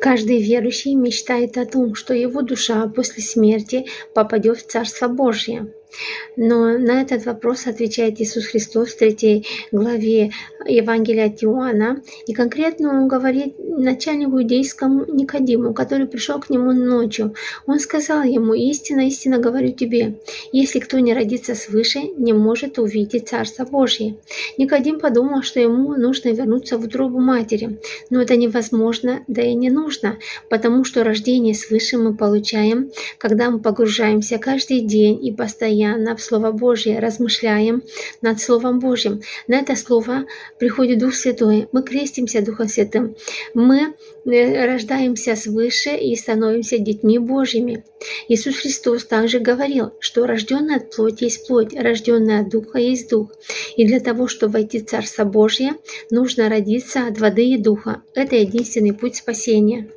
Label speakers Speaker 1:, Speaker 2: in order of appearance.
Speaker 1: Каждый верующий мечтает о том, что его душа после смерти попадет в Царство Божье. Но на этот вопрос отвечает Иисус Христос в 3 главе Евангелия от Иоанна. И конкретно Он говорит начальнику иудейскому Никодиму, который пришел к нему ночью. Он сказал ему: «Истинно, истинно говорю тебе, если кто не родится свыше, не может увидеть Царство Божье». Никодим подумал, что ему нужно вернуться в утробу матери. Но это невозможно, да и не нужно, потому что рождение свыше мы получаем, когда мы погружаемся каждый день и постоянно в Слово Божье, размышляем над Словом Божьим. На это Слово приходит Дух Святой. Мы крестимся Духом Святым. Мы рождаемся свыше и становимся детьми Божьими. Иисус Христос также говорил, что рожденный от плоти есть плоть, рожденный от Духа есть Дух. И для того, чтобы войти в Царство Божье, нужно родиться от воды и Духа. Это единственный путь спасения.